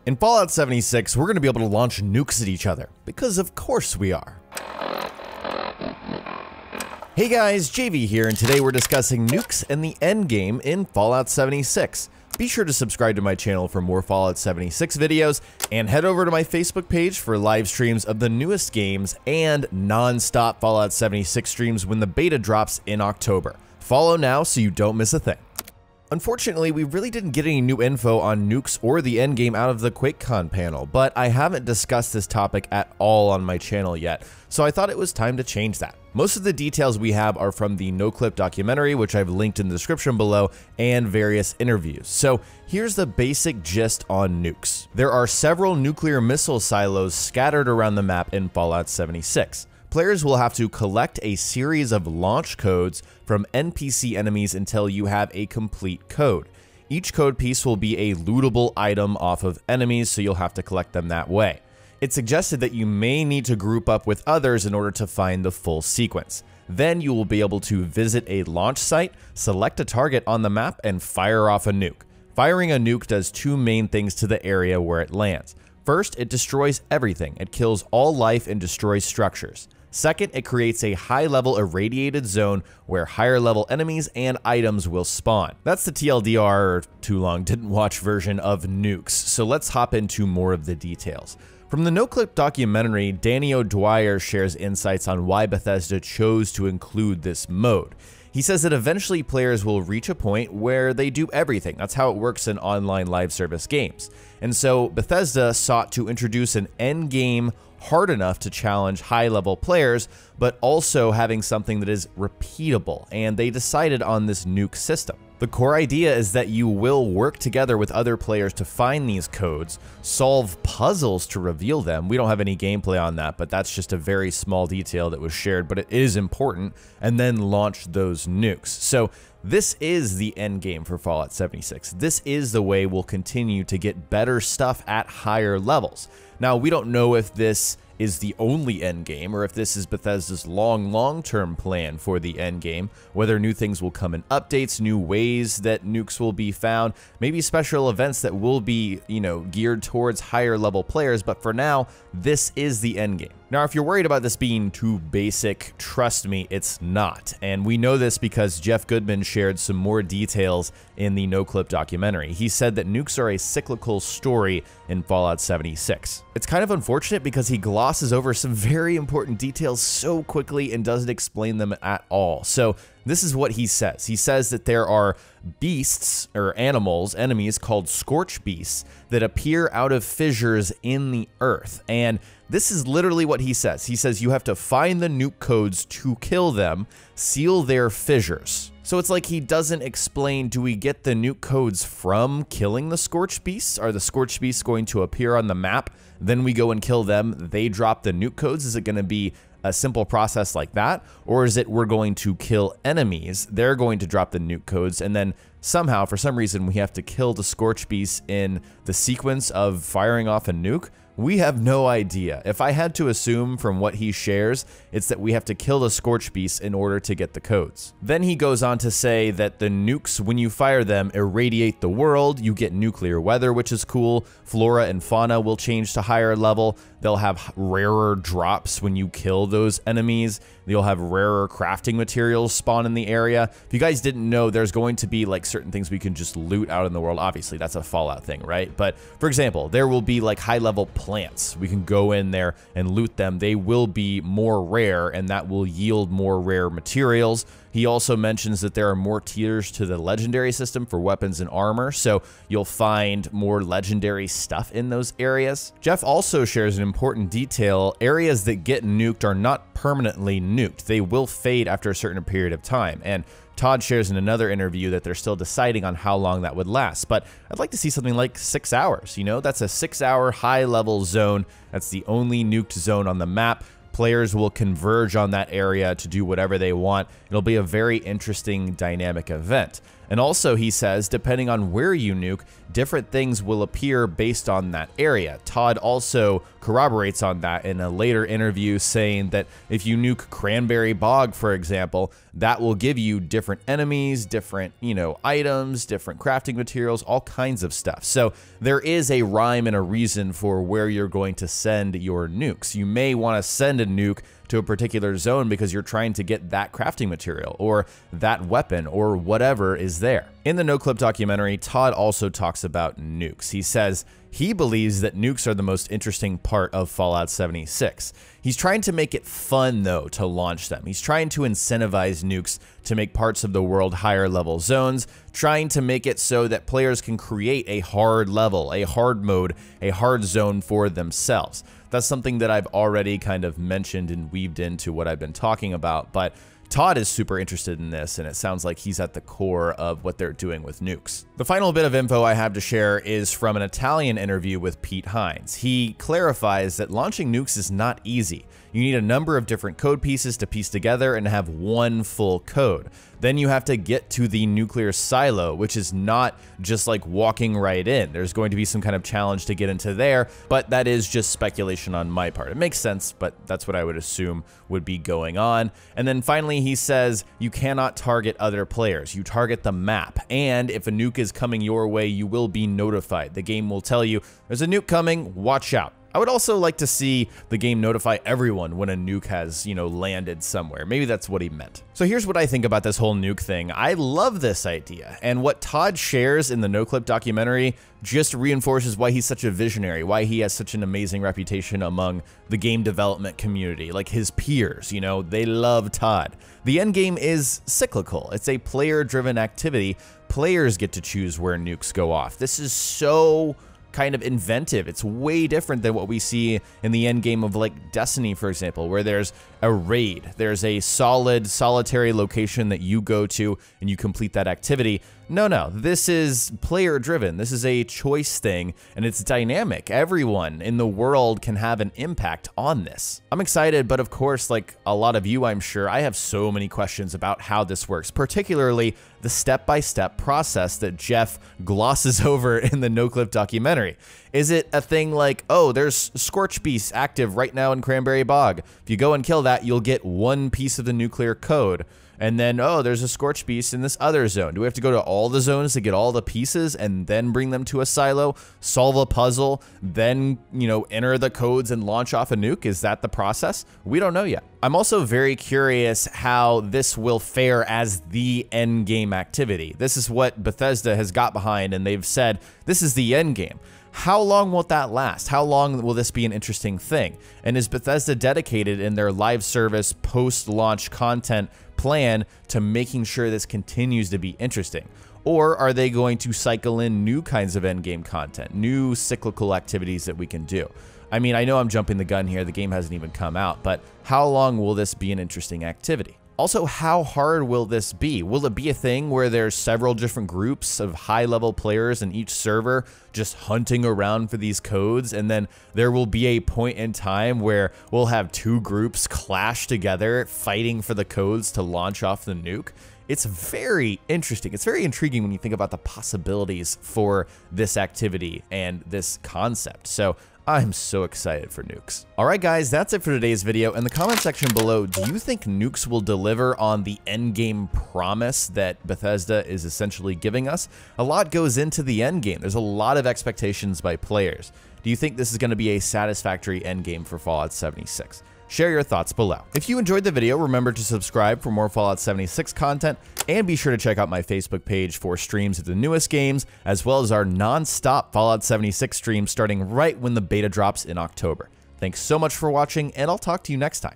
In Fallout 76, we're going to be able to launch nukes at each other, because of course we are. Hey guys, JV here, and today we're discussing nukes and the endgame in Fallout 76. Be sure to subscribe to my channel for more Fallout 76 videos, and head over to my Facebook page for live streams of the newest games and non-stop Fallout 76 streams when the beta drops in October. Follow now so you don't miss a thing. Unfortunately, we really didn't get any new info on nukes or the endgame out of the QuakeCon panel, but I haven't discussed this topic at all on my channel yet, so I thought it was time to change that. Most of the details we have are from the NoClip documentary, which I've linked in the description below, and various interviews. So here's the basic gist on nukes. There are several nuclear missile silos scattered around the map in Fallout 76. Players will have to collect a series of launch codes from NPC enemies until you have a complete code. Each code piece will be a lootable item off of enemies, so you'll have to collect them that way. It's suggested that you may need to group up with others in order to find the full sequence. Then you will be able to visit a launch site, select a target on the map, and fire off a nuke. Firing a nuke does two main things to the area where it lands. First, it destroys everything. It kills all life and destroys structures. Second, it creates a high-level irradiated zone where higher-level enemies and items will spawn. That's the TLDR, or too long didn't watch version of nukes, so let's hop into more of the details. From the NoClip documentary, Danny O'Dwyer shares insights on why Bethesda chose to include this mode. He says that eventually players will reach a point where they do everything. That's how it works in online live service games. And so Bethesda sought to introduce an endgame hard enough to challenge high-level players, but also having something that is repeatable, and they decided on this nuke system. The core idea is that you will work together with other players to find these codes, solve puzzles to reveal them. We don't have any gameplay on that, but that's just a very small detail that was shared, but it is important, and then launch those nukes. So this is the end game for Fallout 76. This is the way we'll continue to get better stuff at higher levels. Now, we don't know if this is the only end game or if this is Bethesda's long-term plan for the end game, whether new things will come in updates, new ways that nukes will be found, maybe special events that will be, geared towards higher level players, but for now, this is the end game. Now, if you're worried about this being too basic, trust me, it's not. And we know this because Jeff Goodman shared some more details in the NoClip documentary. He said that nukes are a cyclical story in Fallout 76. It's kind of unfortunate because he glosses over some very important details so quickly and doesn't explain them at all. So this is what he says. He says that there are beasts or animals, enemies called scorch beasts that appear out of fissures in the earth. And this is literally what he says. He says you have to find the nuke codes to kill them, seal their fissures. So it's like he doesn't explain, do we get the nuke codes from killing the scorch beasts? Are the scorch beasts going to appear on the map? Then we go and kill them, they drop the nuke codes? Is it going to be a simple process like that? Or is it we're going to kill enemies, they're going to drop the nuke codes, and then somehow, for some reason, we have to kill the scorch beasts in the sequence of firing off a nuke? We have no idea. If I had to assume from what he shares, it's that we have to kill the scorch beasts in order to get the codes. Then he goes on to say that the nukes, when you fire them, irradiate the world. You get nuclear weather, which is cool. Flora and fauna will change to higher level. They'll have rarer drops when you kill those enemies. You'll have rarer crafting materials spawn in the area. If you guys didn't know, there's going to be like certain things we can just loot out in the world. Obviously, that's a Fallout thing, right? But for example, there will be like high-level plants. We can go in there and loot them. They will be more rare, and that will yield more rare materials. He also mentions that there are more tiers to the legendary system for weapons and armor, so you'll find more legendary stuff in those areas. Jeff also shares an important detail. Areas that get nuked are not permanently nuked. They will fade after a certain period of time, and Todd shares in another interview that they're still deciding on how long that would last, but I'd like to see something like 6 hours. That's a 6-hour high-level zone. That's the only nuked zone on the map. Players will converge on that area to do whatever they want. It'll be a very interesting dynamic event. And also, he says, depending on where you nuke, different things will appear based on that area. Todd also corroborates on that in a later interview, saying that if you nuke Cranberry Bog, for example, that will give you different enemies, different, items, different crafting materials, all kinds of stuff. So there is a rhyme and a reason for where you're going to send your nukes. You may want to send a nuke to a particular zone because you're trying to get that crafting material or that weapon or whatever is there. In the NoClip documentary, Todd also talks about nukes. He says he believes that nukes are the most interesting part of Fallout 76. He's trying to make it fun, though, to launch them. He's trying to incentivize nukes to make parts of the world higher level zones, trying to make it so that players can create a hard level, a hard mode, a hard zone for themselves. That's something that I've already kind of mentioned and weaved into what I've been talking about, but Todd is super interested in this, and it sounds like he's at the core of what they're doing with nukes. The final bit of info I have to share is from an Italian interview with Pete Hines. He clarifies that launching nukes is not easy. You need a number of different code pieces to piece together and have one full code. Then you have to get to the nuclear silo, which is not just like walking right in. There's going to be some kind of challenge to get into there, but that is just speculation on my part. It makes sense, but that's what I would assume would be going on. And then finally, he says you cannot target other players. You target the map, and if a nuke is coming your way, you will be notified. The game will tell you there's a nuke coming, watch out. I would also like to see the game notify everyone when a nuke has, landed somewhere. Maybe that's what he meant. So here's what I think about this whole nuke thing. I love this idea, and what Todd shares in the NoClip documentary just reinforces why he's such a visionary, why he has such an amazing reputation among the game development community, like his peers, they love Todd. The endgame is cyclical. It's a player-driven activity. Players get to choose where nukes go off. This is so kind of inventive. It's way different than what we see in the end game of like Destiny, for example, where there's a raid. There's a solitary location that you go to and you complete that activity. No, this is player driven. This is a choice thing, and it's dynamic. Everyone in the world can have an impact on this. I'm excited, but of course, like a lot of you, I'm sure, I have so many questions about how this works, particularly the step-by-step process that Jeff glosses over in the NoClip documentary. Is it a thing like, oh, there's Scorch Beast active right now in Cranberry Bog. If you go and kill that, you'll get one piece of the nuclear code. And then, oh, there's a Scorch Beast in this other zone. Do we have to go to all the zones to get all the pieces and then bring them to a silo, solve a puzzle, then, enter the codes and launch off a nuke? Is that the process? We don't know yet. I'm also very curious how this will fare as the end game activity. This is what Bethesda has got behind, and they've said, this is the end game. How long will that last? How long will this be an interesting thing? And is Bethesda dedicated in their live service post-launch content plan to making sure this continues to be interesting? Or are they going to cycle in new kinds of endgame content, new cyclical activities that we can do? I mean, I know I'm jumping the gun here. The game hasn't even come out, but how long will this be an interesting activity? Also, how hard will this be? Will it be a thing where there's several different groups of high-level players in each server just hunting around for these codes, and then there will be a point in time where we'll have two groups clash together fighting for the codes to launch off the nuke? It's very interesting. It's very intriguing when you think about the possibilities for this activity and this concept. So I'm so excited for nukes. All right, guys, that's it for today's video. In the comment section below, do you think nukes will deliver on the endgame promise that Bethesda is essentially giving us? A lot goes into the endgame. There's a lot of expectations by players. Do you think this is going to be a satisfactory endgame for Fallout 76? Share your thoughts below. If you enjoyed the video, remember to subscribe for more Fallout 76 content, and be sure to check out my Facebook page for streams of the newest games, as well as our non-stop Fallout 76 streams starting right when the beta drops in October. Thanks so much for watching, and I'll talk to you next time.